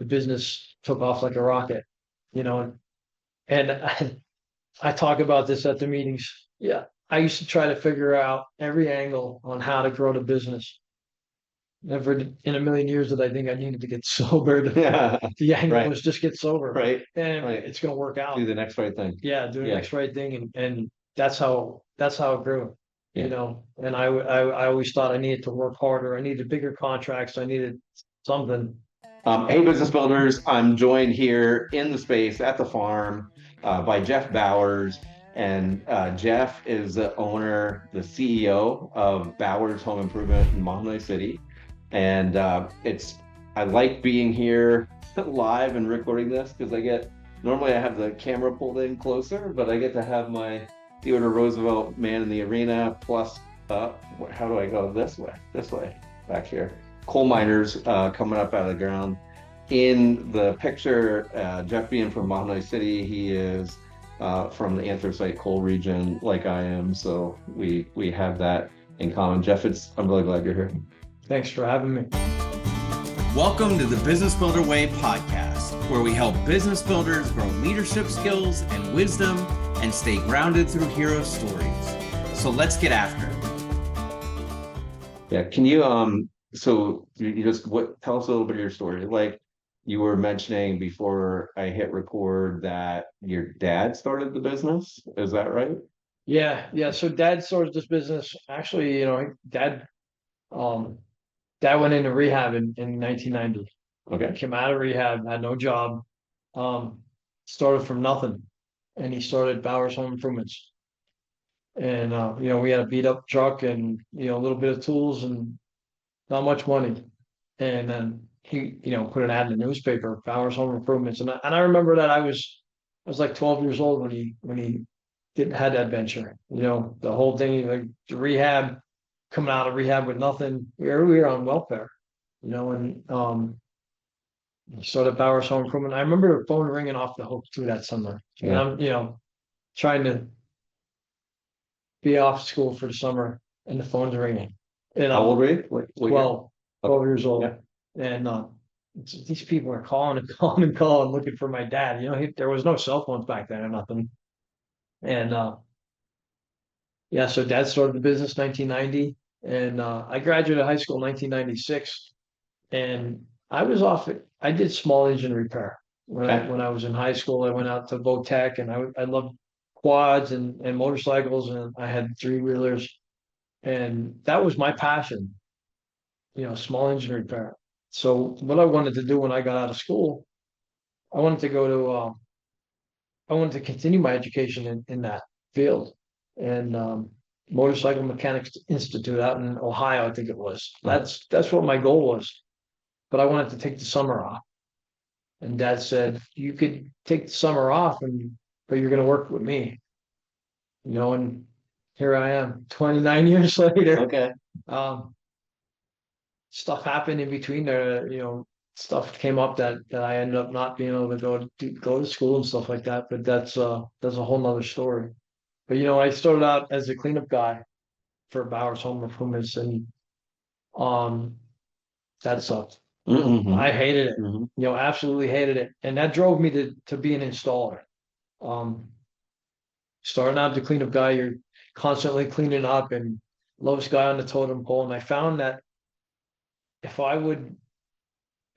the business took off like a rocket, you know, and I talk about this at the meetings. Yeah. I used to try to figure out every angle on how to grow the business. Never in a million years did I think I needed to get sober. Yeah. The angle Right. was just get sober Right. and Right. it's going to work Do out. the next right thing. Yeah. Do the Yeah. next right thing. And that's how it grew, Yeah. and I always thought I needed to work harder. I needed bigger contracts. I needed something. Hey, business builders. I'm joined here in the space at the farm by Jeff Bowers. And Jeff is the owner, the CEO of Bowers Home Improvement in Mahanoy City. And I like being here live and recording this because normally I have the camera pulled in closer, but I get to have my Theodore Roosevelt man in the arena plus, how do I go this way, back here. Coal miners coming up out of the ground. In the picture, Jeff being from Mahanoy City, he is from the anthracite coal region, like I am. So we have that in common. Jeff, I'm really glad you're here. Thanks for having me. Welcome to the Business Builder Way podcast, where we help business builders grow leadership skills and wisdom and stay grounded through hero stories. So let's get after it. Yeah, can you so you just tell us a little bit of your story. Like you were mentioning before I hit record that your dad started the business. Is that right? Yeah. So dad started this business. Actually, um, dad went into rehab in 1990. Okay. Came out of rehab, had no job, um, started from nothing, and he started Bowers Home Improvements. And we had a beat up truck and a little bit of tools and not much money. And then he, put an ad in the newspaper, Bowers Home Improvements. And I remember that I was like 12 years old when he didn't had that venture. The whole thing, like the rehab, coming out of rehab with nothing. We were on welfare, and he started Bowers Home Improvement. I remember the phone ringing off the hook through that summer. And Yeah. I'm, trying to be off school for the summer and the phone's ringing. And How old I'm were you? What year? 12 years old. Yeah. And these people are calling and calling and calling looking for my dad. There was no cell phones back then or nothing. And yeah, so dad started the business 1990. And I graduated high school in 1996. And I did small engine repair. Okay. When I was in high school, I went out to Votech and I loved quads and motorcycles and I had three wheelers. And that was my passion, small engine repair. So what I wanted to do when I got out of school, I wanted to go to, I wanted to continue my education in that field. And Motorcycle Mechanics Institute out in Ohio, I think it was. That's what my goal was. But I wanted to take the summer off. And dad said, you could take the summer off but you're gonna work with me. And here I am, 29 years later. Okay. Um, Stuff happened in between there, stuff came up that I ended up not being able to go to school and stuff like that. But that's a whole nother story. But I started out as a cleanup guy for Bowers Home Improvements, and um, that sucked. Mm-hmm. I hated it. Mm-hmm. Absolutely hated it, and that drove me to be an installer. Um, Starting out as a cleanup guy, you're constantly cleaning up and lowest guy on the totem pole. And I found that if I would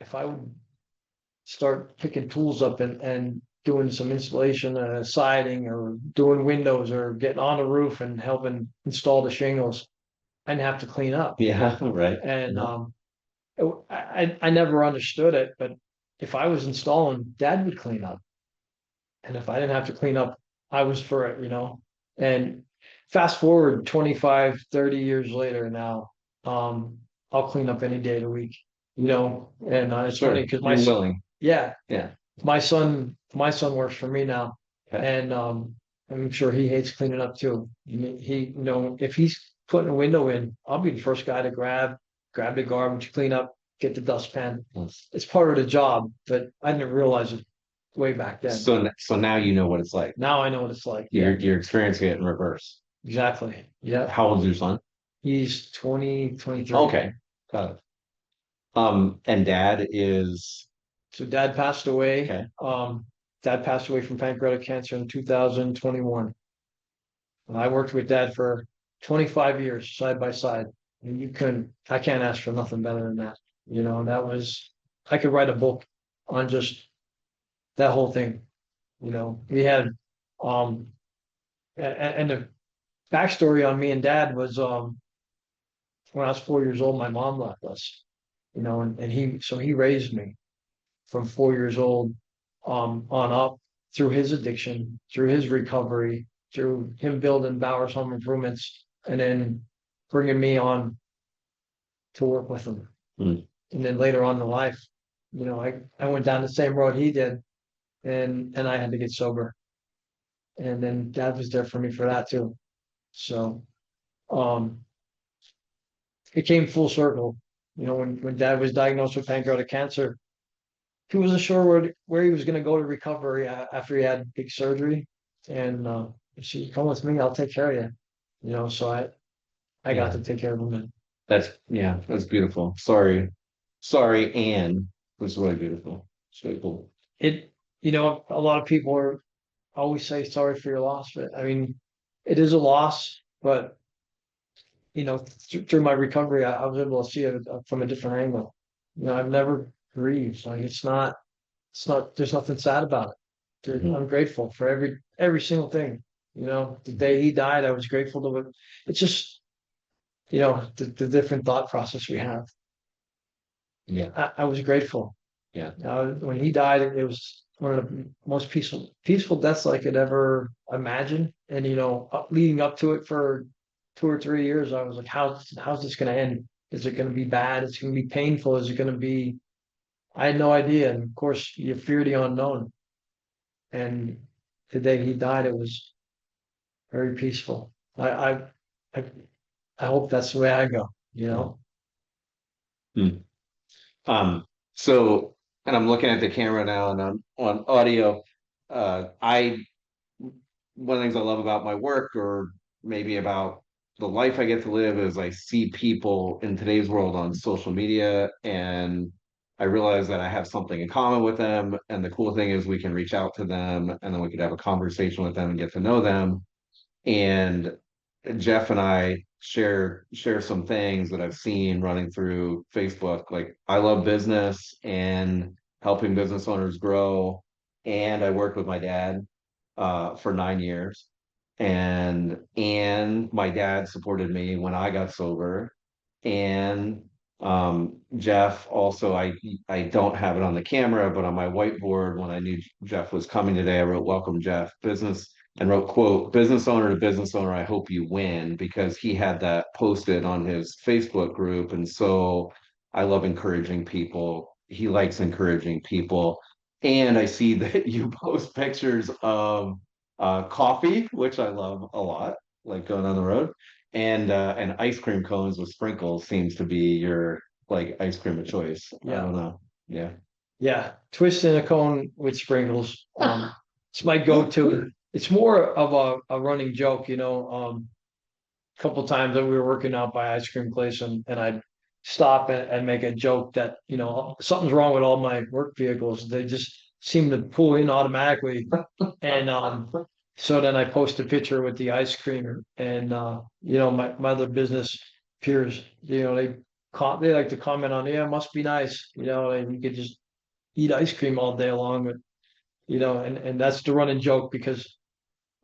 if I would start picking tools up and doing some installation, siding or doing windows or getting on the roof and helping install the shingles, I didn't have to clean up. Yeah. Right. And Yeah. I never understood it, but if I was installing, dad would clean up. And if I didn't have to clean up, I was for it. And fast forward 25, 30 years later now, I'll clean up any day of the week, and it's Sure. funny because You're willing. yeah, Yeah. my son works for me now, Okay. and I'm sure he hates cleaning up too. If he's putting a window in, I'll be the first guy to grab the garbage, clean up, get the dustpan. Yes. It's part of the job, but I didn't realize it way back then. So now you know what it's like. Now I know what it's like. You're experiencing it in reverse. Exactly. Yeah. How old is your son? He's 20, 23. Okay. Got it. And dad is So dad passed away. Okay. Dad passed away from pancreatic cancer in 2021. And I worked with dad for 25 years side by side. And I can't ask for nothing better than that. I could write a book on just that whole thing. We had, um, and the backstory on me and dad was, when I was 4 years old, my mom left us, so he raised me from 4 years old, on up through his addiction, through his recovery, through him building Bowers Home Improvements, and then bringing me on to work with him. Mm. And then later on in life, I went down the same road he did, and I had to get sober. And then dad was there for me for that too. So, um, it came full circle. When dad was diagnosed with pancreatic cancer, he wasn't sure where he was going to go to recovery after he had big surgery. And she said, come with me, I'll take care of you. So I got to take care of him. And That's beautiful. Sorry, Anne. It was really beautiful. It's really cool. a lot of people always say sorry for your loss, but I mean, it is a loss, but through my recovery, I was able to see it from a different angle. I've never grieved. Like there's nothing sad about it. I'm grateful for every single thing. The day he died, I was grateful to it. It's just, the different thought process we have. Yeah. I was grateful. Yeah. When he died, it was one of the most peaceful deaths I could ever imagine. And, leading up to it for 2 or 3 years, I was like, how's this going to end? Is it going to be bad? Is it going to be painful? Is it going to be, I had no idea. And of course, you fear the unknown. And the day he died, it was very peaceful. I hope that's the way I go. Hmm. So, and I'm looking at the camera now and on audio. I One of the things I love about my work, or maybe about the life I get to live, is I see people in today's world on social media, and I realize that I have something in common with them. And the cool thing is we can reach out to them, and then we could have a conversation with them and get to know them. And Jeff and I share some things that I've seen running through Facebook. Like, I love business and helping business owners grow. And I worked with my dad for 9 years. And my dad supported me when I got sober. And Jeff also, I don't have it on the camera, but on my whiteboard, when I knew Jeff was coming today, I wrote, welcome, Jeff, business, and wrote, quote, business owner to business owner, I hope you win, because he had that posted on his Facebook group. And so I love encouraging people. He likes encouraging people. And I see that you post pictures of coffee, which I love a lot, like going on the road, and ice cream cones with sprinkles seems to be your like ice cream of choice. Yeah. I don't know. Yeah. Yeah. Twist in a cone with sprinkles. It's my go-to. It's more of a running joke, a couple of times that we were working out by ice cream place, and I'd stop and make a joke that, something's wrong with all my work vehicles. They just seem to pull in automatically. And so then I post a picture with the ice cream, and my other business peers, they like to comment on, yeah, it must be nice, and you could just eat ice cream all day long, but and that's the running joke, because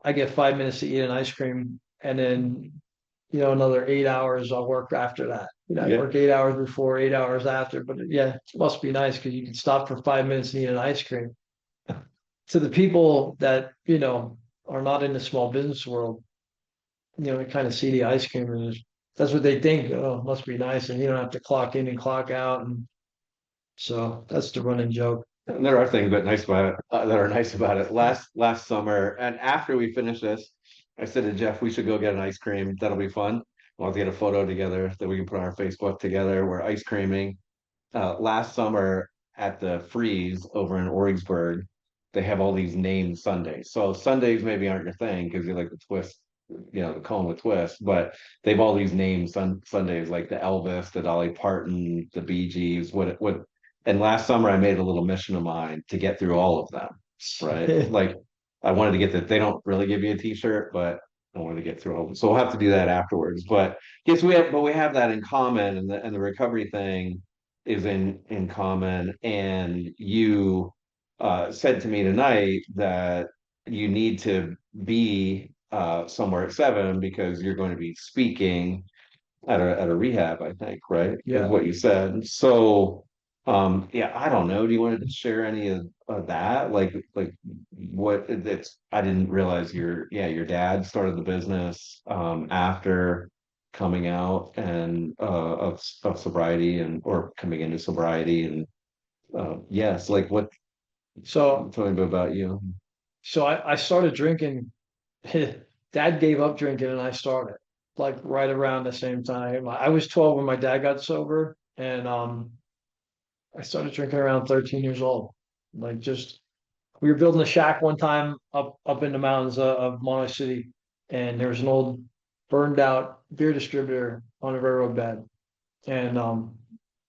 I get 5 minutes to eat an ice cream, and then another 8 hours I'll work after that. I work 8 hours before, 8 hours after. But yeah, it must be nice because you can stop for 5 minutes and eat an ice cream. To the people that are not in the small business world, they kind of see the ice cream, and that's what they think. Oh, it must be nice, and you don't have to clock in and clock out, and so that's the running joke. And there are things that are nice about it. Last summer, and after we finish this, I said to Jeff, we should go get an ice cream. That'll be fun. We'll have to get a photo together that we can put on our Facebook together. We're ice creaming. Last summer at the Freeze over in Origsburg, they have all these named Sundays. So Sundays maybe aren't your thing because you like the twist, the cone with twist, but they've all these named Sundays, like the Elvis, the Dolly Parton, the Bee Gees, what And last summer I made a little mission of mine to get through all of them, right? Like I wanted to get that they don't really give you a t-shirt, but I wanted to get through all of them. So we'll have to do that afterwards. But yes, we have that in common, and the recovery thing is in common. And you said to me tonight that you need to be somewhere at 7 because you're going to be speaking at a rehab, I think, right? Is Yeah. what you said. So, yeah, I don't know. Do you want to share any of that? Like what it's, I didn't realize your dad started the business, after coming out and, of sobriety and, or coming into sobriety. And, yes, like what, So tell me a bit about you. I started drinking. Dad gave up drinking and I started like right around the same time. I was 12 when my dad got sober, and I started drinking around 13 years old. Like just we were building a shack one time up in the mountains of Mahanoy City, and there was an old burned out beer distributor on a railroad bed. And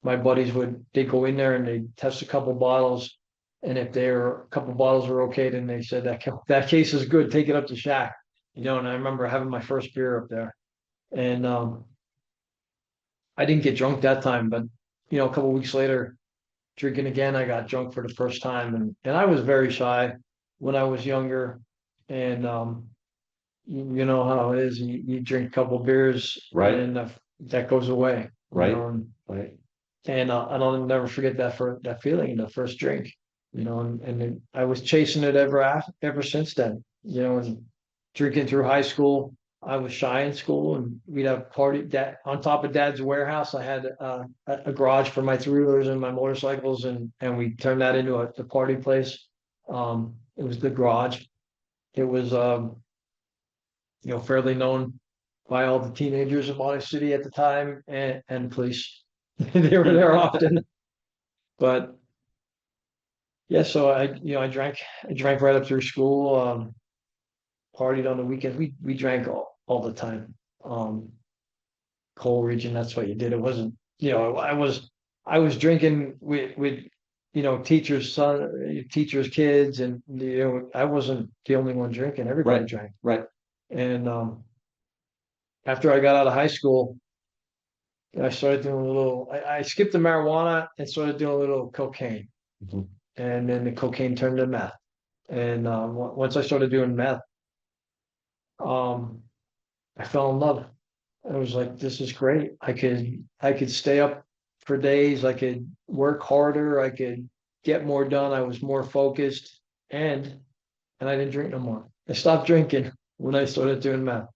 my buddies they'd go in there and they'd test a couple bottles, and if a couple bottles were okay, then they said that case is good, take it up to shack. And I remember having my first beer up there, and I didn't get drunk that time, but a couple weeks later, drinking again, I got drunk for the first time, and I was very shy when I was younger, and you know how it is. You drink a couple beers, Right, and that goes away. right, And, right, and I'll never forget that feeling, the first drink. And then I was chasing it ever since then. And drinking through high school. I was shy in school, and we'd have party that on top of Dad's warehouse. I had a garage for my three-wheelers and my motorcycles, and we turned that into a party place. It was the garage. It was fairly known by all the teenagers in Mahanoy City at the time, and police. They were there often. But yeah, so I drank right up through school. Partied on the weekends. We drank all the time. Coal region, that's what you did. It wasn't, I was drinking with teachers' kids, and I wasn't the only one drinking. Everybody right, drank. right. And after I got out of high school, I started doing a little. I skipped the marijuana and started doing a little cocaine, Mhm. and then the cocaine turned to meth. And once I started doing meth, um, I fell in love. I was like, this is great. I could stay up for days. I could work harder. I could get more done. I was more focused, and I didn't drink no more. I stopped drinking when I started doing meth.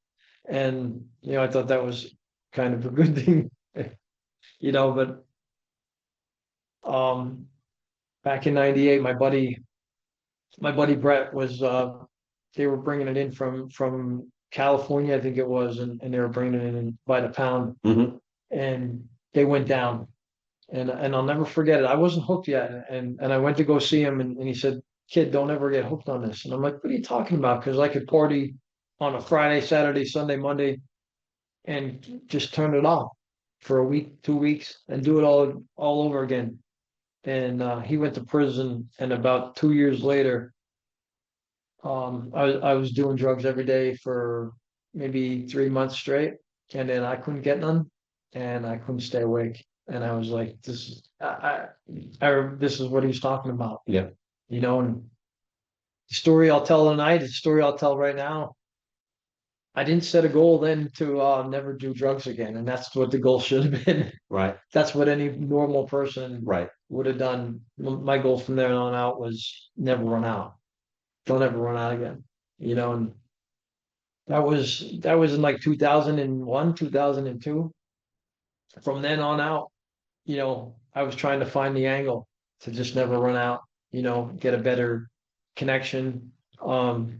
And I thought that was kind of a good thing, but um back in 98, my buddy Brett was they were bringing it in from California, I think it was, and they were bringing it in by the pound, Hmm. and they went down, and I'll never forget it. I wasn't hooked yet, and I went to go see him, and he said, "Kid, don't ever get hooked on this." And I'm like, "What are you talking about?" Because I could party on a Friday, Saturday, Sunday, Monday, and just turn it off for a week, 2 weeks, and do it all over again. And he went to prison, and about 2 years later, I was doing drugs every day for maybe 3 months straight, and then I couldn't get none, and I couldn't stay awake, and I was like, this is what he's talking about, Yeah, and the story I'll tell tonight is the story I'll tell right now. I didn't set a goal then to never do drugs again, and that's what the goal should have been. right, That's what any normal person right. would have done. My goal from there on out was never run out. Don't ever run out again. And that was in like 2001, 2002. From then on out, I was trying to find the angle to just never run out, get a better connection. Um,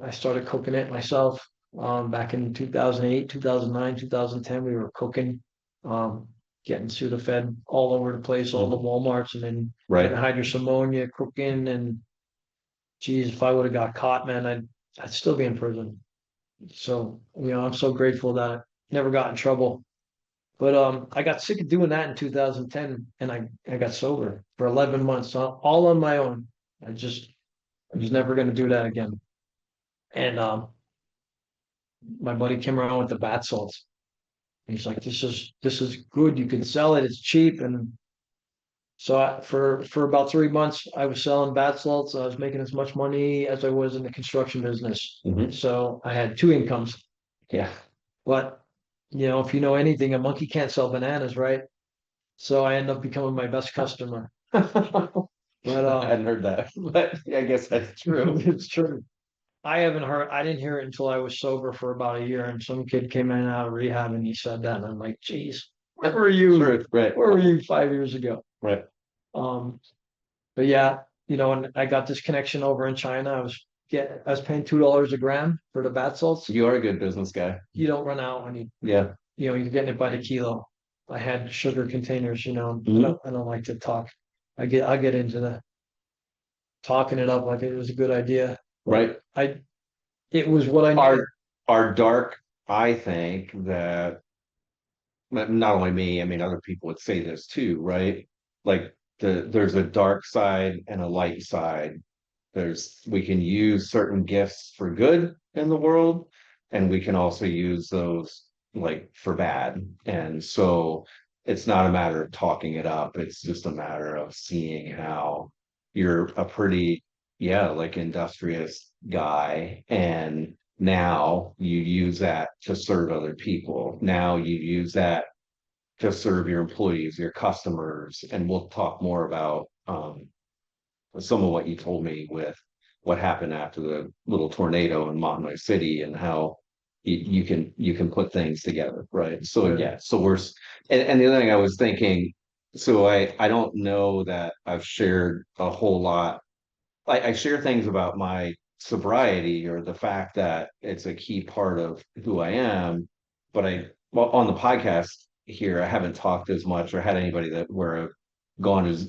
I started cooking it myself. Back in 2008, 2009, 2010, we were cooking, getting Sudafed all over the place, all the Walmarts, and then Right. hydrous ammonia cooking. And geez, if I would have got caught, man, I'd still be in prison. So, I'm so grateful that I never got in trouble. But I got sick of doing that in 2010, and I got sober for 11 months, all on my own. I was never going to do that again. And my buddy came around with the bath salts. He's like, this is good. You can sell it. It's cheap. And so for about 3 months, I was selling bath salts. I was making as much money as I was in the construction business. Mhm. So I had two incomes. Yeah. But if you know anything, a monkey can't sell bananas, right? So I ended up becoming my best customer. But I hadn't heard that, but I guess that's true. it's true. I didn't hear it until I was sober for about a year, and some kid came in out of rehab and he said that, and I'm like, geez, where were you? Sure, right, Where were you 5 years ago? right. Um, but yeah, and I got this connection over in China. I was paying $2 a gram for the bath salts. You are a good business guy. You don't run out when Yeah. you're getting it by the kilo. I had sugar containers, Mhm. I don't like to talk. I'll get into the talking it up like it was a good idea. Right. It was what I needed. Are dark, I think that not only me, I mean, other people would say this too, right? Like there's a dark side and a light side. We can use certain gifts for good in the world, and we can also use those like for bad. And so it's not a matter of talking it up. It's just a matter of seeing how you're a pretty, yeah, like industrious guy. And now you use that to serve other people. Now you use that to serve your employees, your customers. And we'll talk more about some of what you told me with what happened after the little tornado in Mahanoy City and how you can put things together, right? So yeah, so and the other thing I was thinking, so I don't know that I've shared a whole lot. I share things about my sobriety or the fact that it's a key part of who I am, but well, on the podcast here, I haven't talked as much or had anybody that where I've gone as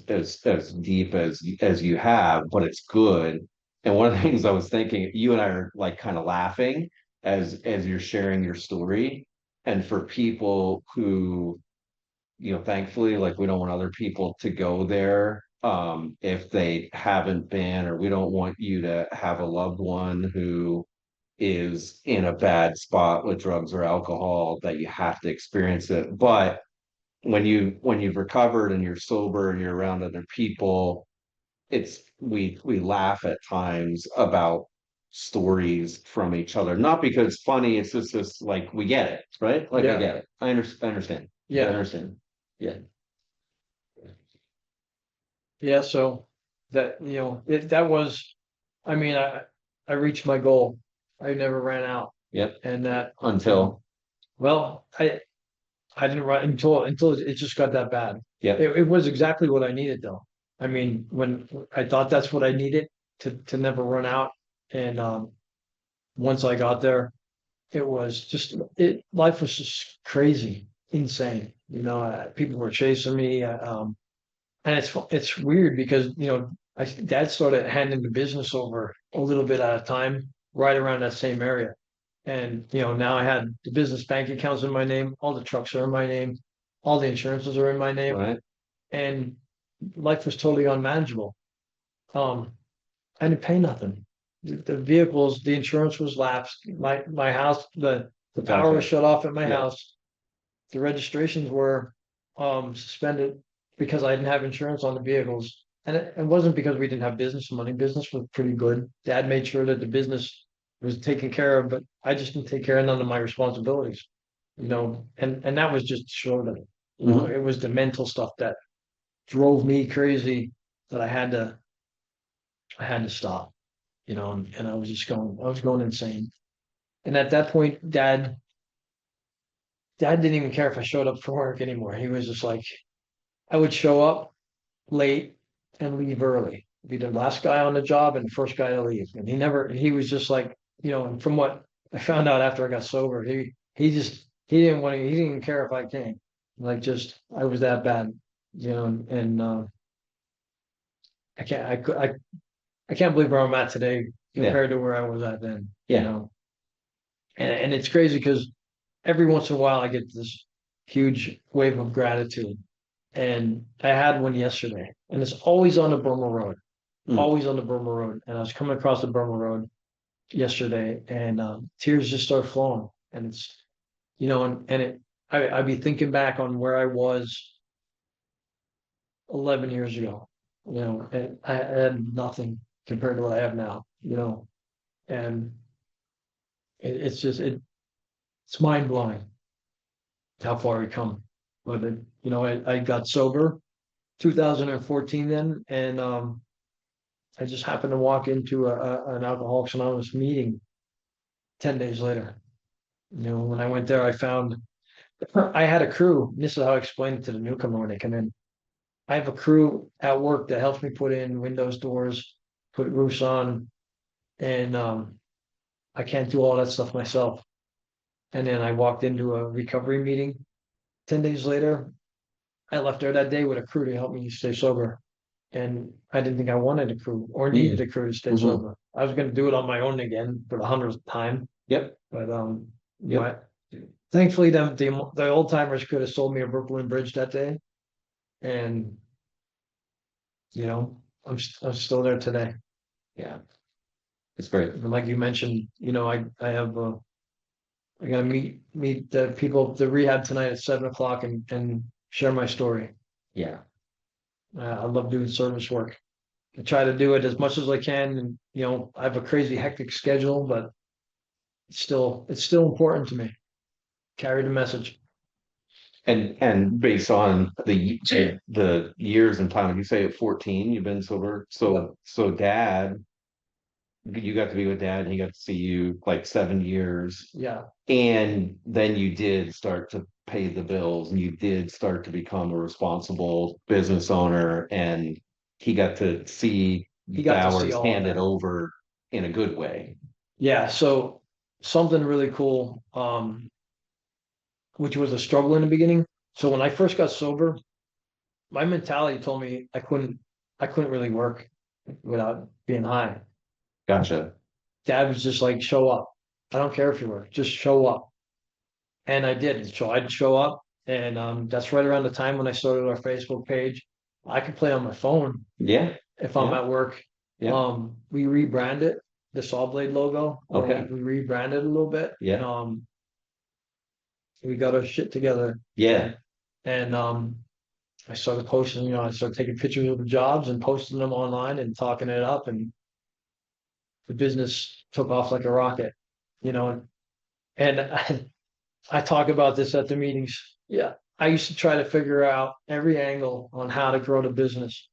deep as you have, but it's good. And one of the things I was thinking, you and I are like kind of laughing as you're sharing your story. And for people who, thankfully, like we don't want other people to go there if they haven't been, or we don't want you to have a loved one who is in a bad spot with drugs or alcohol that you have to experience it. But when you've recovered and you're sober and you're around other people, we laugh at times about stories from each other. Not because it's funny, it's just like we get it, right? Like I Yeah. get it. I understand. I Yeah. understand. Yeah. Yeah. So that was, I mean, I reached my goal. I never ran out. Yep. And that, Until well, I didn't run until it just got that bad. yeah. It was exactly what I needed though. I mean, when I thought that's what I needed to never run out. And once I got there, it was just life was just crazy, insane. People were chasing me. And it's weird because Dad started handing the business over a little bit at a time, right around that same area. And now I had the business bank accounts in my name, all the trucks are in my name, all the insurances are in my name, Right. and life was totally unmanageable. I didn't pay nothing. The vehicles, the insurance was lapsed. My house, the power was shut off at my Yeah. house. The registrations were suspended because I didn't have insurance on the vehicles. And it wasn't because we didn't have business money. Business was pretty good. Dad made sure that the business was taken care of, but I just didn't take care of none of my responsibilities. And that was just short of it. It was the mental stuff that drove me crazy that I had to stop, and I was going insane. And at that point, Dad didn't even care if I showed up for work anymore. He was just like, I would show up late and leave early, be the last guy on the job and first guy to leave. And he was just like, and from what I found out after I got sober, he didn't even care if I came. Like I was that bad, and I can't, I can't believe where I'm at today compared to where I was at then, Yeah. And it's crazy because every once in a while I get this huge wave of gratitude. And I had one yesterday, and it's always on the Burma Road, Mm. always on the Burma Road. And I was coming across the Burma Road yesterday, and tears just start flowing. And it's, I'd be thinking back on where I was 11 years ago, and I had nothing compared to what I have now, and it's just, it's mind blowing how far we come. But I got sober 2014 then, and I just happened to walk into an Alcoholics Anonymous meeting 10 days later. When I went there, I had a crew. This is how I explained it to the newcomer when they come in. I have a crew at work that helps me put in windows, doors, put roofs on, and I can't do all that stuff myself. And then I walked into a recovery meeting 10 days later. I left there that day with a crew to help me stay sober. And I didn't think I wanted a crew or needed a crew to stay sober. I was going to do it on my own again for the 100th time. Yep. But thankfully, the old timers could have sold me a Brooklyn Bridge that day, and I'm still there today. Yeah, it's great. And like you mentioned, I have I got to meet the people, the rehab tonight at 7 o'clock, and share my story. Yeah. I love doing service work. I try to do it as much as I can, and I have a crazy hectic schedule, but it's still important to me. Carry the message. And based on the years and time, you say at 14 you've been sober. So dad, you got to be with dad, and he got to see you like 7 years. Yeah. And then you did start to pay the bills, and you did start to become a responsible business owner, and he got to see Bowers hand it over in a good way. Yeah. So something really cool, which was a struggle in the beginning. So when I first got sober, my mentality told me I couldn't really work without being high. Gotcha. Dad was just like, show up. I don't care if you work, just show up. And I did. So I'd show up, and that's right around the time when I started our Facebook page. I could play on my phone. Yeah. If I'm at work. Yeah. We rebranded the Saw Blade logo. Okay. We rebranded a little bit. Yeah. We got our shit together. Yeah. And I started posting, I started taking pictures of the jobs and posting them online and talking it up, and the business took off like a rocket, and I talk about this at the meetings. Yeah. I used to try to figure out every angle on how to grow the business.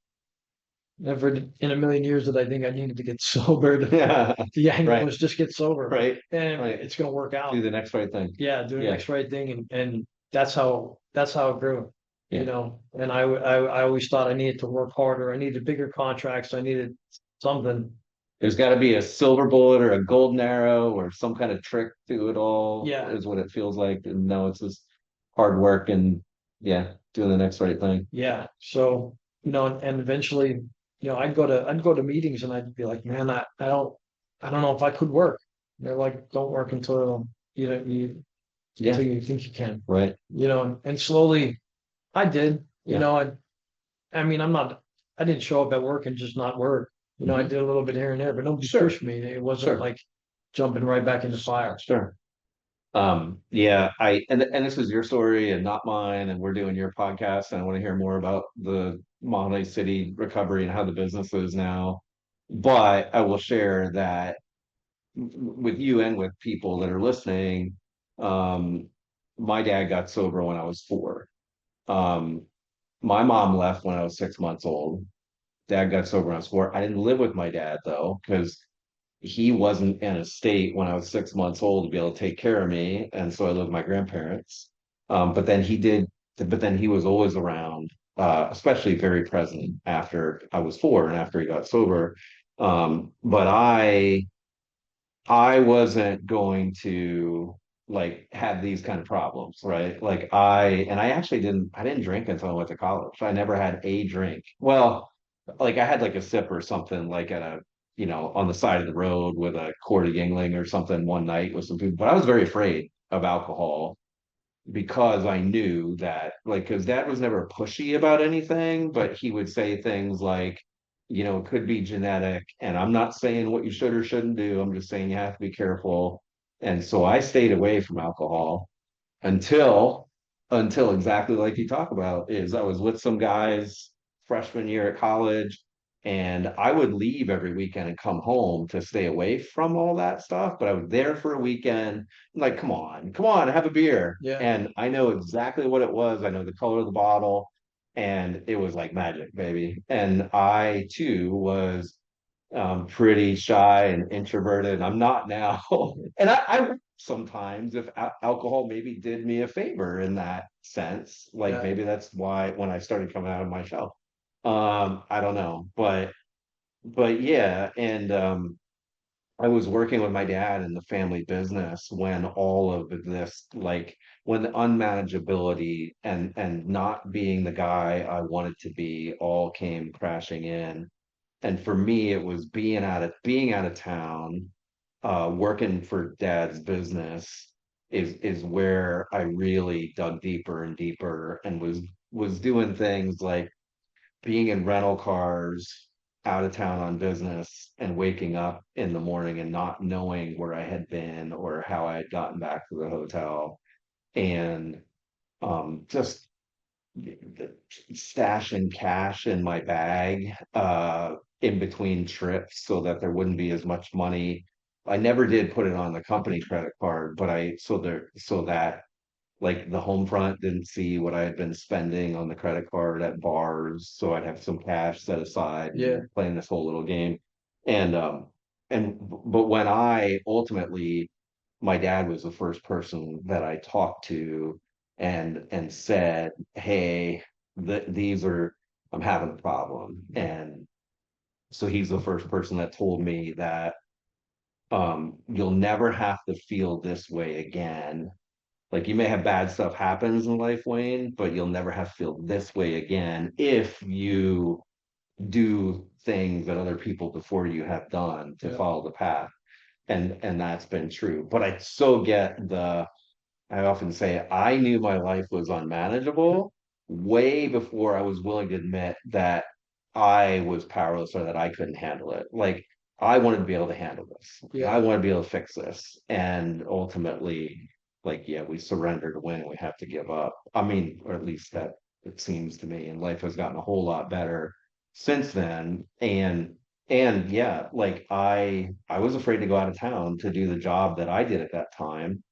Never in a million years did I think I needed to get sober. Yeah. The angle was just get sober. Right. And it's going to work out. Do the next right thing. Yeah. Do the next right thing. And that's how it grew, and I always thought I needed to work harder. I needed bigger contracts. I needed something. There's got to be a silver bullet or a golden arrow or some kind of trick to it all. Yeah. Is what it feels like. And no, it's just hard work and doing the next right thing. Yeah. So, and eventually, I'd go to meetings, and I'd be like, man, I don't know if I could work. They're like, don't work until until you think you can. Right. And slowly I did, I mean, I didn't show up at work and just not work. I did a little bit here and there, but nobody pushed me. It wasn't like jumping right back into fire. Sure. Yeah, and this is your story and not mine, and we're doing your podcast, and I want to hear more about the Mahanoy City recovery and how the business is now. But I will share that with you and with people that are listening. My dad got sober when I was 4. My mom left when I was 6 months old. Dad got sober when I was 4. I didn't live with my dad though, because he wasn't in a state when I was 6 months old to be able to take care of me. And so I lived with my grandparents. But then he was always around, especially very present after I was 4 and after he got sober. But I wasn't going to like have these kind of problems, right? Like I actually I didn't drink until I went to college. I never had a drink. Well, like I had like a sip or something like at a on the side of the road with a quart of Yingling or something one night with some people. But I was very afraid of alcohol because I knew that, like, because dad was never pushy about anything, but he would say things like, it could be genetic, and I'm not saying what you should or shouldn't do. I'm just saying you have to be careful. And so I stayed away from alcohol until exactly like you talk about, is I was with some guys freshman year at college, and I would leave every weekend and come home to stay away from all that stuff, but I was there for a weekend. I'm like, come on, have a beer. Yeah. And I know exactly what it was. I know the color of the bottle, and it was like magic, baby. And I too was pretty shy and introverted. I'm not now. And I sometimes, if alcohol maybe did me a favor in that sense, like Yeah. maybe that's why when I started coming out of my shell. I don't know, but yeah, and I was working with my dad in the family business when all of this, like when the unmanageability and not being the guy I wanted to be all came crashing in. And for me, it was being out of town, working for dad's business is where I really dug deeper and deeper, and was doing things like being in rental cars out of town on business and waking up in the morning and not knowing where I had been or how I had gotten back to the hotel, and just stashing cash in my bag in between trips so that there wouldn't be as much money. I never did put it on the company credit card, but so that like the home front didn't see what I had been spending on the credit card at bars, so I'd have some cash set aside Yeah. and playing this whole little game. And but when I ultimately, my dad was the first person that I talked to and said, "Hey, these are I'm having a problem." And so he's the first person that told me that you'll never have to feel this way again. Like you may have bad stuff happens in life, Wayne, but you'll never have to feel this way again if you do things that other people before you have done to Yeah. follow the path. And that's been true. But I so get I often say I knew my life was unmanageable way before I was willing to admit that I was powerless or that I couldn't handle it. Like I wanted to be able to handle this. Like, I Yeah. want to be able to fix this. And ultimately, like, yeah, we surrender to win. We have to give up. I mean, or at least that it seems to me. And life has gotten a whole lot better since then. And yeah, like I was afraid to go out of town to do the job that I did at that time.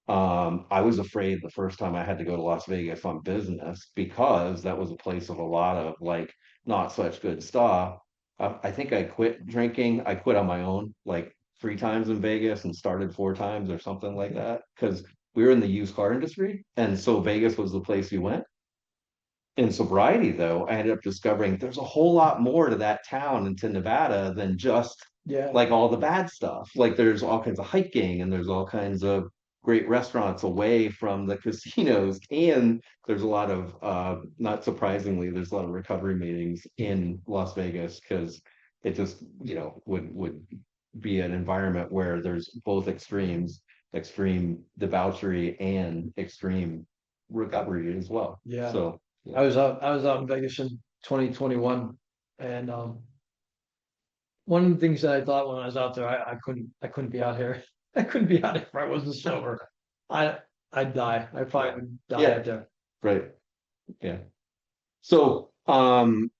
I was afraid the first time I had to go to Las Vegas on business because that was a place of a lot of like not such good stuff. I think I quit drinking. I quit on my own like 3 times in Vegas and started 4 times or something like that because we were in the used car industry. And so Vegas was the place we went. In sobriety, though, I ended up discovering there's a whole lot more to that town and to Nevada than just Yeah. like all the bad stuff. Like there's all kinds of hiking and there's all kinds of great restaurants away from the casinos. And there's a lot of, not surprisingly, there's a lot of recovery meetings in Las Vegas because it just, would be an environment where there's both extremes, extreme debauchery and extreme recovery as well. Yeah. So I was out in Vegas in 2021, and one of the things that I thought when I was out there, I couldn't be out here. I couldn't be out here if I wasn't sober. I I'd die. I probably would die yeah, out there. right. Yeah. So the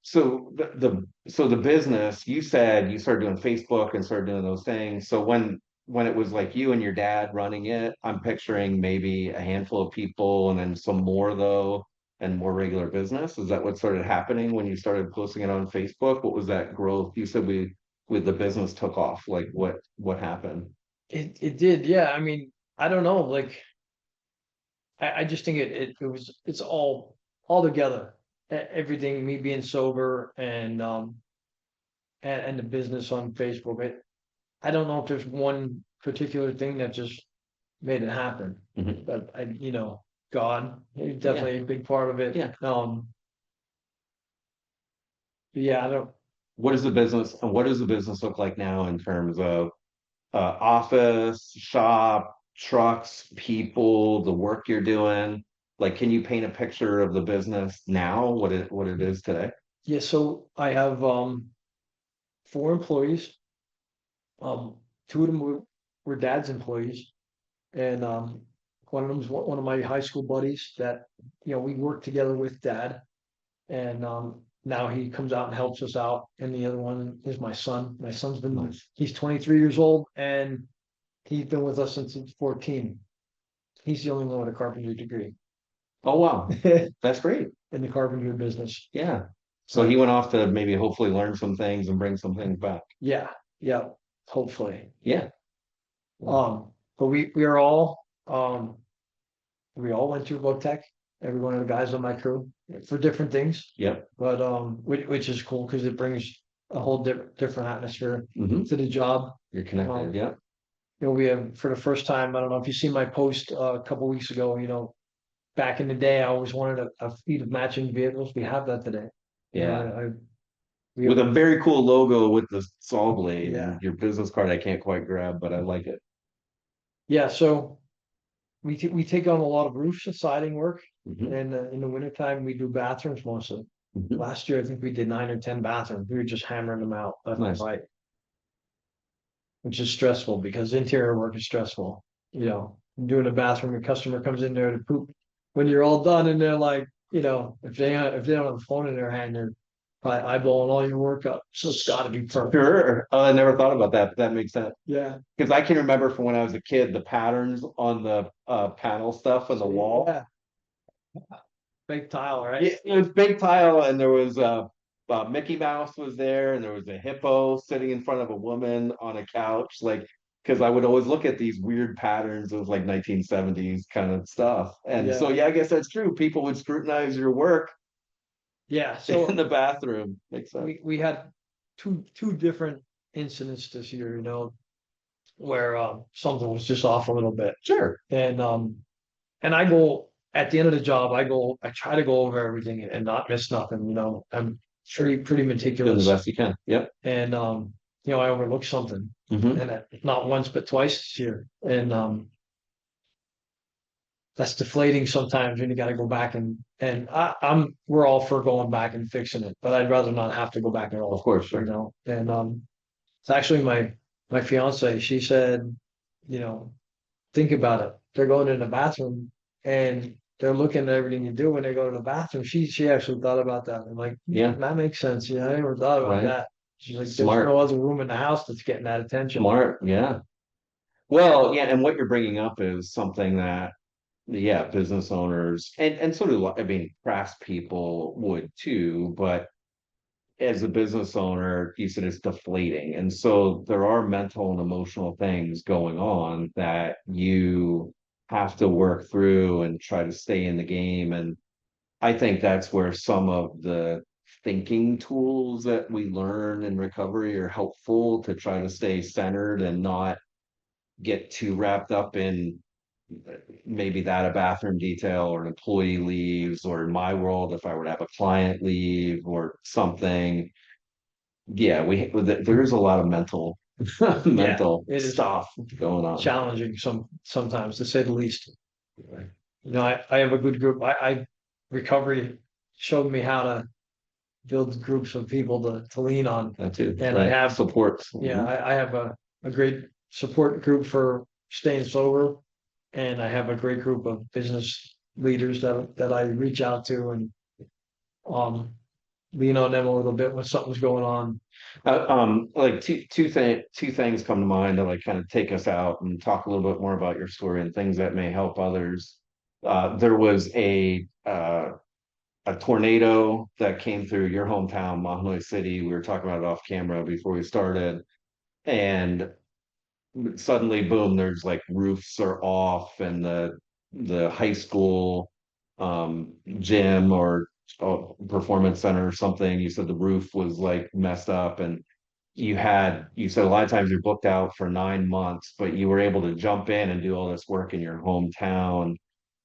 business, you said you started doing Facebook and started doing those things. So when it was like you and your dad running it, I'm picturing maybe a handful of people and then some more though, and more regular business. Is that what started happening when you started posting it on Facebook? What was that growth? You said with the business took off. Like what happened? It did, yeah. I mean, I don't know. Like, I just think it's all together. Everything, me being sober and the business on Facebook. I don't know if there's one particular thing that just made it happen, Mhm. but God is Yeah, definitely a big part of it. yeah. But yeah, I don't. What does the business look like now in terms of office, shop, trucks, people, the work you're doing? Like, can you paint a picture of the business now, what it is today? Yeah, so I have four employees. Two of them were dad's employees, and one of them is one of my high school buddies that we worked together with dad, and now he comes out and helps us out. And the other one is my son. My son's been Nice. he's 23 years old, and he's been with us since he's 14. He's the only one with a carpentry degree Oh, wow. in That's great. the carpentry business. Yeah. So he went off to maybe hopefully learn some things and bring some things back. Yeah, yeah, hopefully. Yeah. But we all went through boat tech. Every one of the guys on my crew for different things, Yep. but which is cool because it brings a whole different atmosphere Hmm. to the job. You're connected. Yeah. We have for the first time. I don't know if you see my post a couple weeks ago. Back in the day, I always wanted a fleet of matching vehicles. We have that today. Yeah. We With a have, very cool logo with the saw blade yeah, and your business card, I can't quite grab, but I like it. yeah. So we take on a lot of roofs and siding work, Mhm. and in the wintertime we do bathrooms mostly. Mhm. Last year, I think we did 9 or 10 bathrooms. We were just hammering them out left and Nice. right, which is stressful because interior work is stressful. Doing a bathroom, the customer comes in there to poop. When you're all done, and they're like, if they don't have a phone in their hand, they're probably eyeballing all your work up. So it's got to be perfect. Sure. I never thought about that, but that makes sense. Yeah. Because I can remember from when I was a kid, the patterns on the panel stuff on the wall. Yeah. Fake tile, right? It was big tile, and there was Mickey Mouse was there, and there was a hippo sitting in front of a woman on a couch. Like, because I would always look at these weird patterns of like 1970s kind of stuff. And so, Yeah. yeah, I guess that's true. People would scrutinize your work Yeah. in So the bathroom. Makes sense. we had two different incidents this year, where something was just off a little bit. Sure. And I go at the end of the job, I try to go over everything and not miss nothing. I'm pretty Doing the meticulous, best you can. Yep. and I overlooked something, Mhm. and not once but twice this year, and that's deflating sometimes when you got to go back and we're all for going back and fixing it, but I'd rather not have to go back at all. Of course, sure. And it's actually my fiance. She said, think about it. They're going in the bathroom and they're looking at everything you do when they go to the bathroom. She actually thought about that. I'm like, Yeah. that makes sense. I never thought about Right. that. She's like, Smart. there's no other room in the house that's getting that attention. Smart. Yeah. Well, yeah, and what you're bringing up is something that, yeah, business owners and sort of, I mean, craftspeople would too, but as a business owner, you said it's deflating. And so there are mental and emotional things going on that you have to work through and try to stay in the game. And I think that's where some of the thinking tools that we learn in recovery are helpful to try to stay centered and not get too wrapped up in maybe that a bathroom detail or an employee leaves, or in my world, if I were to have a client leave or something. Yeah, there's a lot of mental mental it is stuff going on. challenging sometimes to say the least. I have a good group. I recovery showed me how to build groups of people to lean on. That too. And right. I have support. Yeah, I have a great support group for staying sober, and I have a great group of business leaders that I reach out to and lean on them a little bit when something's going on. Like two things come to mind that like kind of take us out and talk a little bit more about your story and things that may help others. There was a tornado that came through your hometown, Mahanoy City. We were talking about it off camera before we started, and suddenly, boom! There's like roofs are off, and the high school gym or performance center or something. You said the roof was like messed up, and you said a lot of times you're booked out for 9 months, but you were able to jump in and do all this work in your hometown,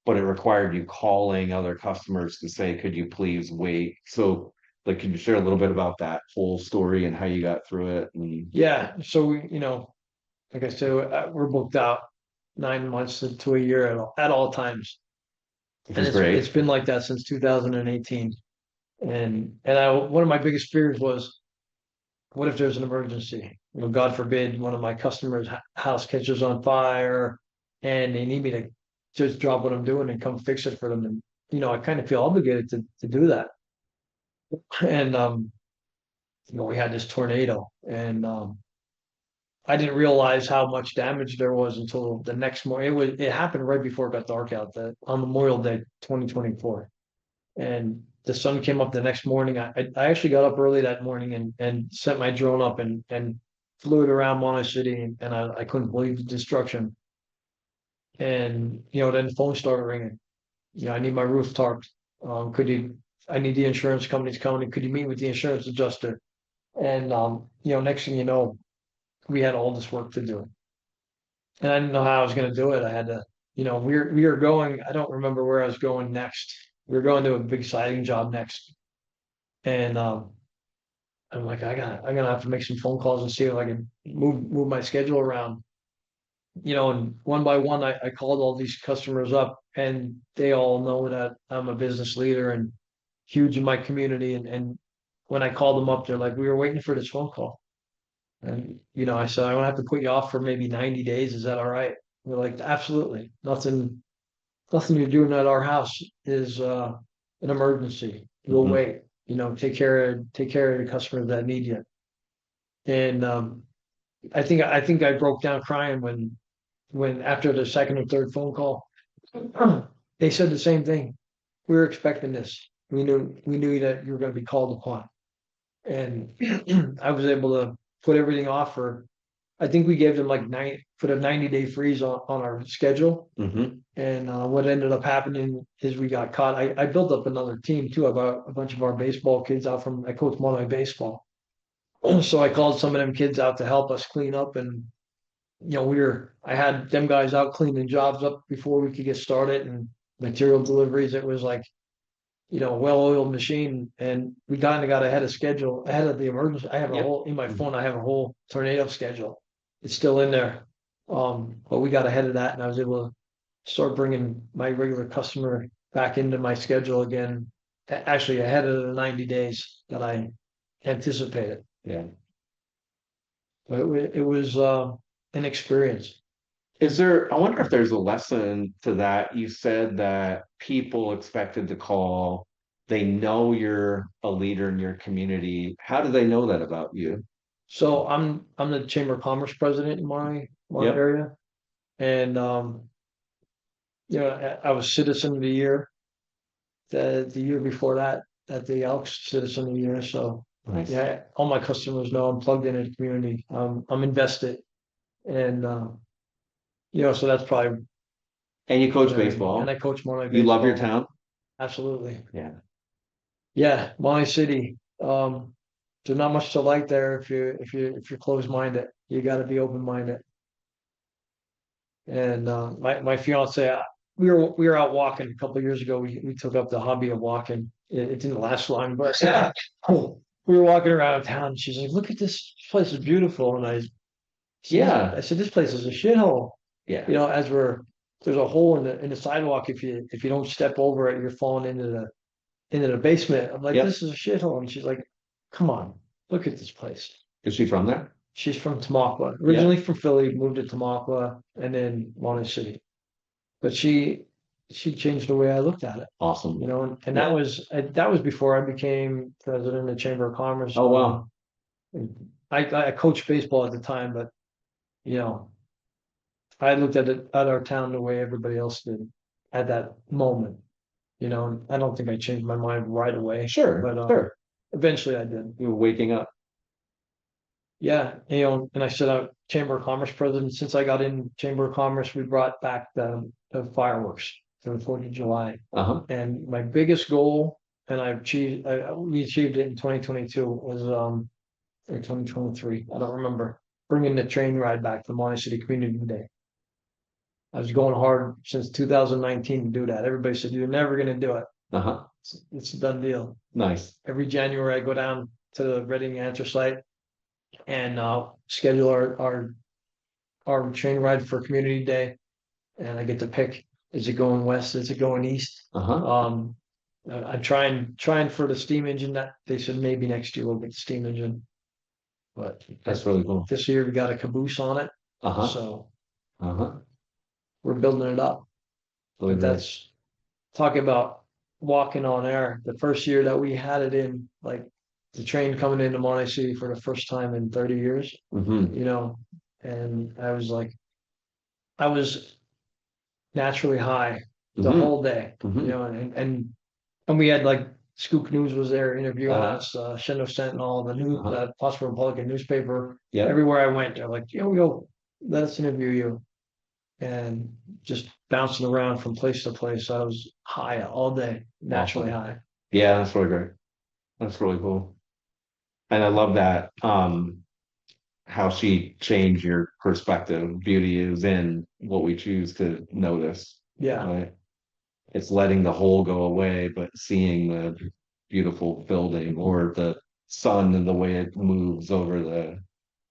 but it required you calling other customers to say, could you please wait? So like, can you share a little bit about that whole story and how you got through it? And Yeah, so like I said, we're booked out. 9 months to a year at all times. Which And is it's great. been like that since 2018. And one of my biggest fears was, what if there's an emergency? God forbid one of my customers' house catches on fire and they need me to just drop what I'm doing and come fix it for them. And I kind of feel obligated to do that. And we had this tornado, and I didn't realize how much damage there was until the next morning. It happened right before it got dark out, on Memorial Day 2024. And the sun came up the next morning. I actually got up early that morning and sent my drone up and flew it around Mahanoy City, and I couldn't believe the destruction. And then the phone started ringing. I need my roof tarped. I need the insurance company's coming. Could you meet with the insurance adjuster? And next thing you know, we had all this work to do. And I didn't know how I was going to do it. I had to, we were going, I don't remember where I was going next. We were going to a big siding job next. And I'm like, I'm gonna have to make some phone calls and see if I can move my schedule around. And one by one, I called all these customers up, and they all know that I'm a business leader and huge in my community. And when I called them up, they're like, we were waiting for this phone call. And I said, I'm gonna have to put you off for maybe 90 days. Is that all right? They're like, absolutely. Nothing you're doing at our house is an emergency. We'll Mhm. wait. Take care of the customers that need you. And I think I broke down crying when after the second or third phone call, they said the same thing. We were expecting this. We knew that you were going to be called upon, and I was able to put everything off for. I think we gave them like put a 90-day freeze on our schedule. Mhm. And what ended up happening is we got caught. I built up another team too. I got a bunch of our baseball kids out I coach Mahanoy baseball. So I called some of them kids out to help us clean up. And, I had them guys out cleaning jobs up before we could get started and material deliveries. It was like, well-oiled machine. And we kind of got ahead of schedule, ahead of the emergency. I have a Yep. whole, in my phone, I have a whole tornado schedule. It's still in there. But we got ahead of that, and I was able to start bringing my regular customer back into my schedule again, actually ahead of the 90 days that I anticipated. Yeah. But it was an experience. I wonder if there's a lesson to that. You said that people expected to call, they know you're a leader in your community. How do they know that about you? So I'm the Chamber of Commerce president in my Yep. area, and I was Citizen of the Year the year before that at the Elks Citizen of the Year. So Nice. yeah, all my customers know I'm plugged in the community. I'm invested, and so that's probably. And you coach And baseball. I coach Mahanoy You love your baseball. town? Absolutely. Yeah. Yeah, Mahanoy City. There's not much to like there if you're closed minded. You got to be open minded. And my fiance, we were out walking a couple of years ago. We took up the hobby of walking. It didn't last long, but we were walking around town. She's like, "Look at this place is beautiful," and Yeah. I said, "This place is a shithole." Yeah. As there's a hole in the sidewalk. If you don't step over it, you're falling into the basement. I'm like, Yep. this is a shithole. And she's like, come on, look at this place. Is she from there? She's from Tamaqua, originally from Philly, moved to Tamaqua, and then Mahanoy City. But she changed the way I looked at it, Awesome. and that was before I became president of the Chamber of Commerce. Oh, wow. I coached baseball at the time, but I looked at our town the way everybody else did at that moment. I don't think I changed my mind right away. Sure. But Sure. eventually I did. You're waking up. Yeah, and I set out Chamber of Commerce president. Since I got in Chamber of Commerce, we brought back the fireworks for the 4th of July. Uh-huh. And my biggest goal, and we achieved it in 2022, was or 2023. I don't remember, bringing the train ride back to Mahanoy City Community Day. I was going hard since 2019 to do that. Everybody said, you're never going to do it. Uh-huh. It's a done deal. Nice. Every January, I go down to the Reading Anthracite and schedule our train ride for Community Day. and I get to pick, is it going west? Is it going east? Uh-huh. I'm trying for the steam engine. That they said maybe next year we'll get the steam engine, but That's really cool. this year we got a caboose on it, Uh-huh. so Uh-huh. we're building it up. Really But great. that's talking about walking on air. The first year that we had it in, like the train coming into Mahanoy City for the first time in 30 years, Mm-hmm. you know, and I was naturally high the Mm-hmm. whole day, Mm-hmm. and we had like Scoop News was there interviewing Uh-huh. us, Shindo Sentinel, the new Uh-huh. Possible Republican newspaper. Yep. Everywhere I went, they're like, yo, let us interview you. And just bouncing around from place to place. I was high all day, naturally Awesome. high. Yeah, that's really great. That's really cool. And I love that how she changed your perspective. Beauty is in what we choose to notice, Yeah, right? It's letting the whole go away, but seeing the beautiful building or the sun and the way it moves over the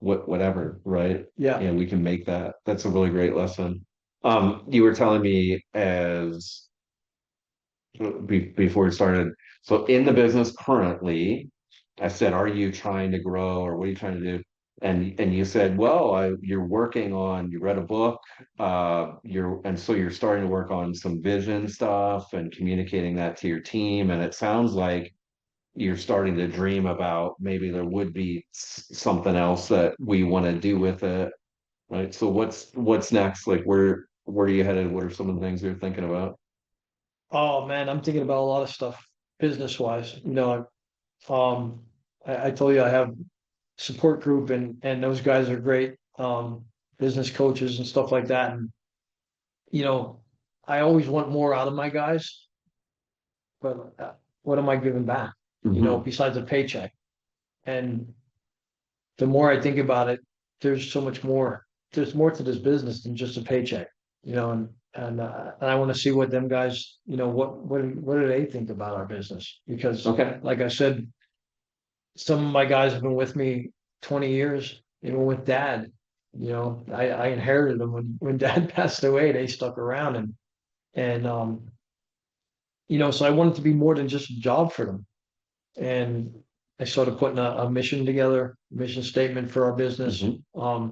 whatever, right? yeah. Yeah, we can make that. That's a really great lesson. You were telling me as before we started, so in the business currently, I said, are you trying to grow or what are you trying to do? And you said, well, you're working on, you read a book, and so you're starting to work on some vision stuff and communicating that to your team. And it sounds like you're starting to dream about maybe there would be something else that we want to do with it, right? So what's next? Like where are you headed? What are some of the things you're thinking about? Oh man, I'm thinking about a lot of stuff business wise. Um, I told you I have support group and those guys are great. Business coaches and stuff like that. And you know, I always want more out of my guys, but what am I giving back? Hmm. Besides a paycheck. And the more I think about it, there's so much more. There's more to this business than just a paycheck, and I want to see what them guys, what do they think about our business? Because, Okay. like I said, some of my guys have been with me 20 years, even with Dad. I inherited them when Dad passed away. They stuck around and so I wanted to be more than just a job for them. And I started putting a mission together, mission statement for our business, Hmm.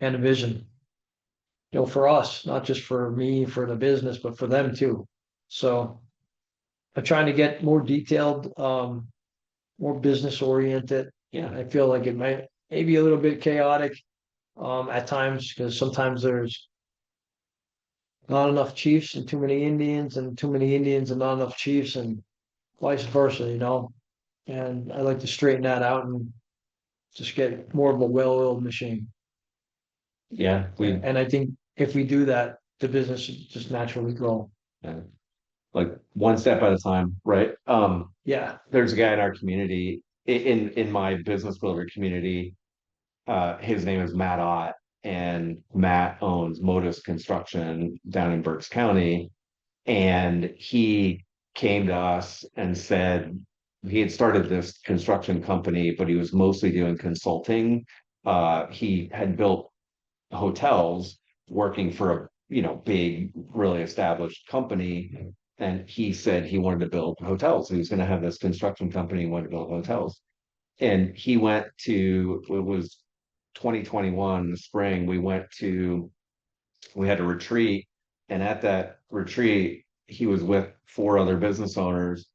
and a vision, for us, not just for me, for the business, but for them too. So I'm trying to get more detailed, more business oriented. Yeah. I feel like it might maybe a little bit chaotic at times because sometimes there's not enough chiefs and too many Indians and too many Indians and not enough chiefs and vice versa. And I like to straighten that out and just get more of a well-oiled machine. Yeah. And I think if we do that, the business should just naturally grow. Uh, like one step at a time, right? Yeah. There's a guy in our community, in my business builder community. His name is Matt Ott, and Matt owns Modus Construction down in Berks County. And he came to us and said he had started this construction company, but he was mostly doing consulting. He had built hotels working for a big, really established company. And he said he wanted to build hotels. He was going to have this construction company, he wanted to build hotels. And he went to, it was 2021 in the spring, we had a retreat. And at that retreat, he was with four other business owners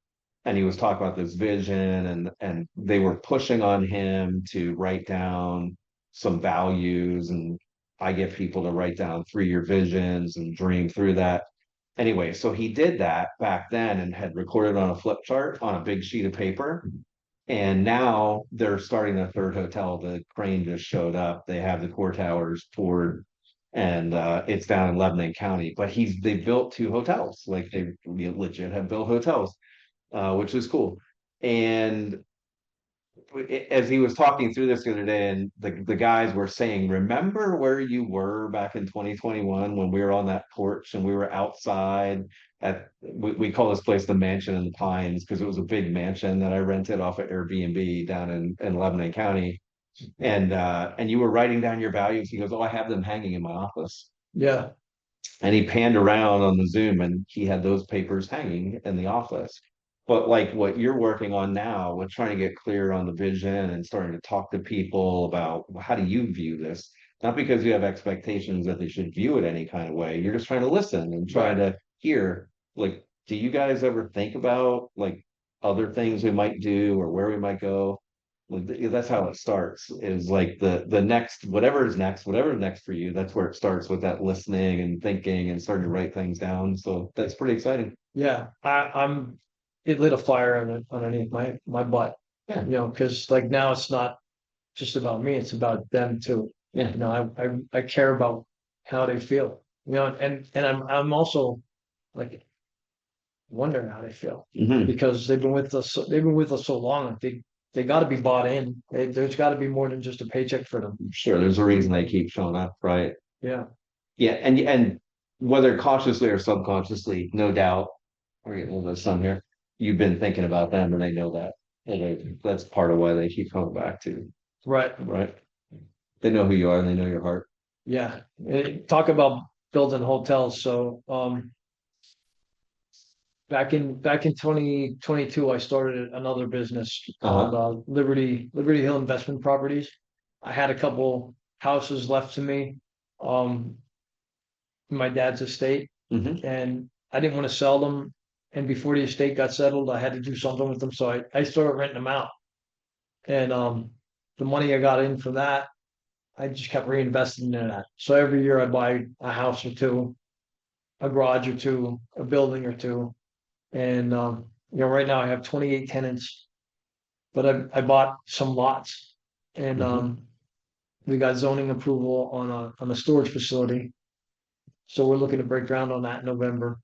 and he was talking about this vision and they were pushing on him to write down some values. And I get people to write down 3-year visions and dream through that. Anyway, so he did that back then and had recorded on a flip chart on a big sheet of paper. And now they're starting a third hotel. The crane just showed up. They have the core towers poured, and it's down in Lebanon County. But they built 2 hotels. Like they legit have built hotels, which is cool. And as he was talking through this the other day, and the guys were saying, "Remember where you were back in 2021 when we were on that porch and we were outside at we call this place the Mansion in the Pines because it was a big mansion that I rented off of Airbnb down in Lebanon County, and you were writing down your values." He goes, "Oh, I have them hanging in my office." Yeah. And he panned around on the Zoom and he had those papers hanging in the office. But like what you're working on now with trying to get clear on the vision and starting to talk to people about how do you view this? Not because you have expectations that they should view it any kind of way. You're just trying to listen and try Right. to hear, like, do you guys ever think about like other things we might do or where we might go? Like, that's how it starts, is like the next, whatever is next for you, that's where it starts, with that listening and thinking and starting to write things down. So that's pretty exciting. Yeah, it lit a fire underneath my butt, Yeah. because like now it's not just about me, it's about them too. Yeah. I care about how they feel, and I'm also like wondering how they feel Hmm. because they've been with us so long. Like they got to be bought in. There's got to be more than just a paycheck for them. Sure, there's a reason they keep showing up, right? Yeah, Yeah, and whether consciously or subconsciously, no doubt, we're getting a little bit of sun here. You've been thinking about them, and they know that, and that's part of why they keep coming back to, right. right? They know who you are, and they know your heart. Yeah, talk about building hotels. So back in 2022, I started another business called Uh-huh. Liberty Hill Investment Properties. I had a couple houses left to me, um, in my dad's estate, Hmm. and I didn't want to sell them. And before the estate got settled, I had to do something with them, so I started renting them out. And the money I got in from that, I just kept reinvesting in that. So every year I buy a house or two, a garage or two, a building or two. And right now I have 28 tenants, but I bought some lots, and Hmm. we got zoning approval on a storage facility. So we're looking to break ground on that in November.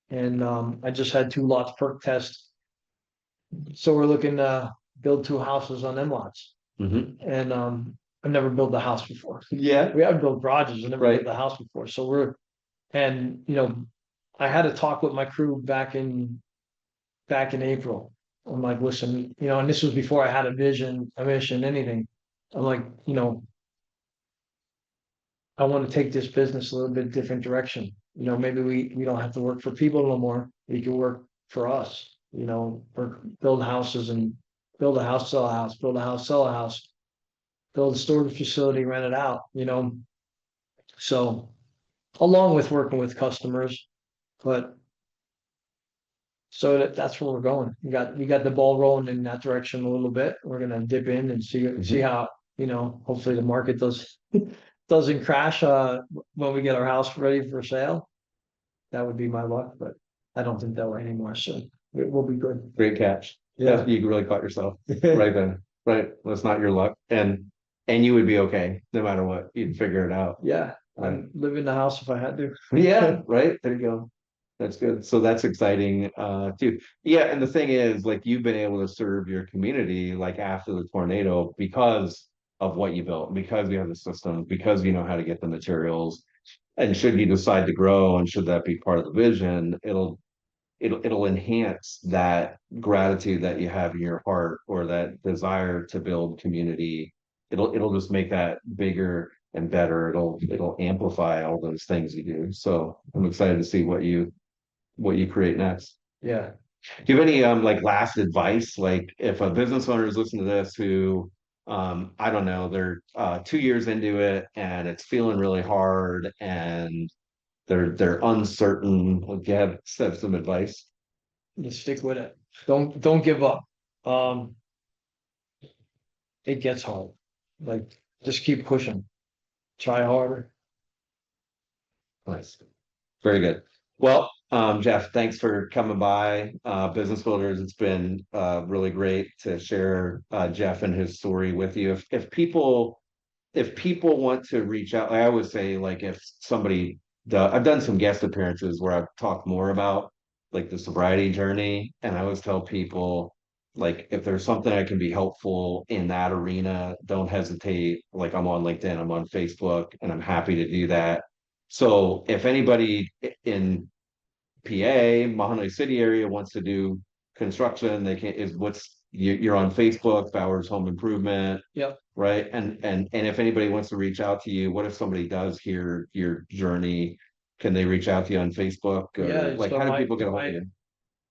And I just had two lots perk test. So we're looking to build two houses on them lots. Hmm. And I've never built a house before. Yeah. We have built garages, I've never Right. built a house before. So and I had a talk with my crew back in April. I'm like, listen, and this was before I had a vision, a mission, anything. I'm like, I want to take this business a little bit different direction. Maybe we don't have to work for people no more. We can work for us, or build houses and build a house, sell a house, build a house, sell a house, build a storage facility, rent it out. So along with working with customers, but so that's where we're going. We got the ball rolling in that direction a little bit. We're gonna dip in and see how, hopefully the market doesn't crash when we get our house ready for sale. That would be my luck, but I don't think that way anymore. So we'll be good. Great catch. Yeah. You really caught yourself right then. Right. That's not your luck. And you would be okay no matter what. You'd figure it out. Yeah. Right. I'd live in the house if I had to. Yeah, right. There you go. That's good. So that's exciting too. Yeah, and the thing is, like, you've been able to serve your community like after the tornado because of what you built, because you have the systems, because you know how to get the materials. And should you decide to grow and should that be part of the vision, it'll enhance that gratitude that you have in your heart, or that desire to build community. It'll just make that bigger and better. It'll amplify all those things you do. So I'm excited to see what you create next. Yeah. Do you have any like last advice? Like, if a business owner is listening to this who, I don't know, they're 2 years into it and it's feeling really hard and they're uncertain. Like, you have some advice? You stick with it. Don't give up. Um, it gets hard. Like just keep pushing. Try harder. Nice. Very good. Well, Jeff, thanks for coming by. Business Builders, it's been really great to share Jeff and his story with you. If people want to reach out, I always say, like, if somebody I've done some guest appearances where I've talked more about like the sobriety journey, and I always tell people, like, if there's something I can be helpful in that arena, don't hesitate. Like, I'm on LinkedIn, I'm on Facebook, and I'm happy to do that. So if anybody in PA, Mahanoy City area wants to do construction, they can is what's you're on Facebook, Bowers Home Improvement, Yep. right? And if anybody wants to reach out to you, what if somebody does hear your journey can they reach out to you on Facebook? Or, Yeah, like so how do my- people get a hold my- of you?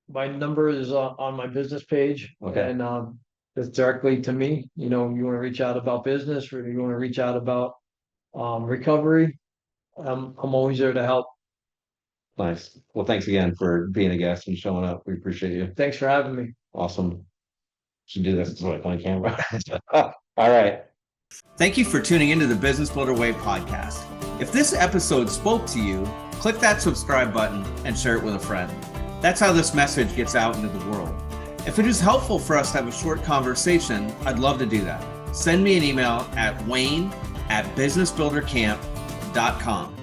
My number is on my business page, Okay. and it's directly to me. You know, you want to reach out about business, or you want to reach out about recovery. I'm always there to help. Nice. Well, thanks again for being a guest and showing up. We appreciate you. Thanks for having me. Awesome. Should do this like on camera. All right. Thank you for tuning into the Business Builder Way podcast. If this episode spoke to you, click that subscribe button and share it with a friend. That's how this message gets out into the world. If it is helpful for us to have a short conversation, I'd love to do that. Send me an email at wayne@businessbuildercamp.com.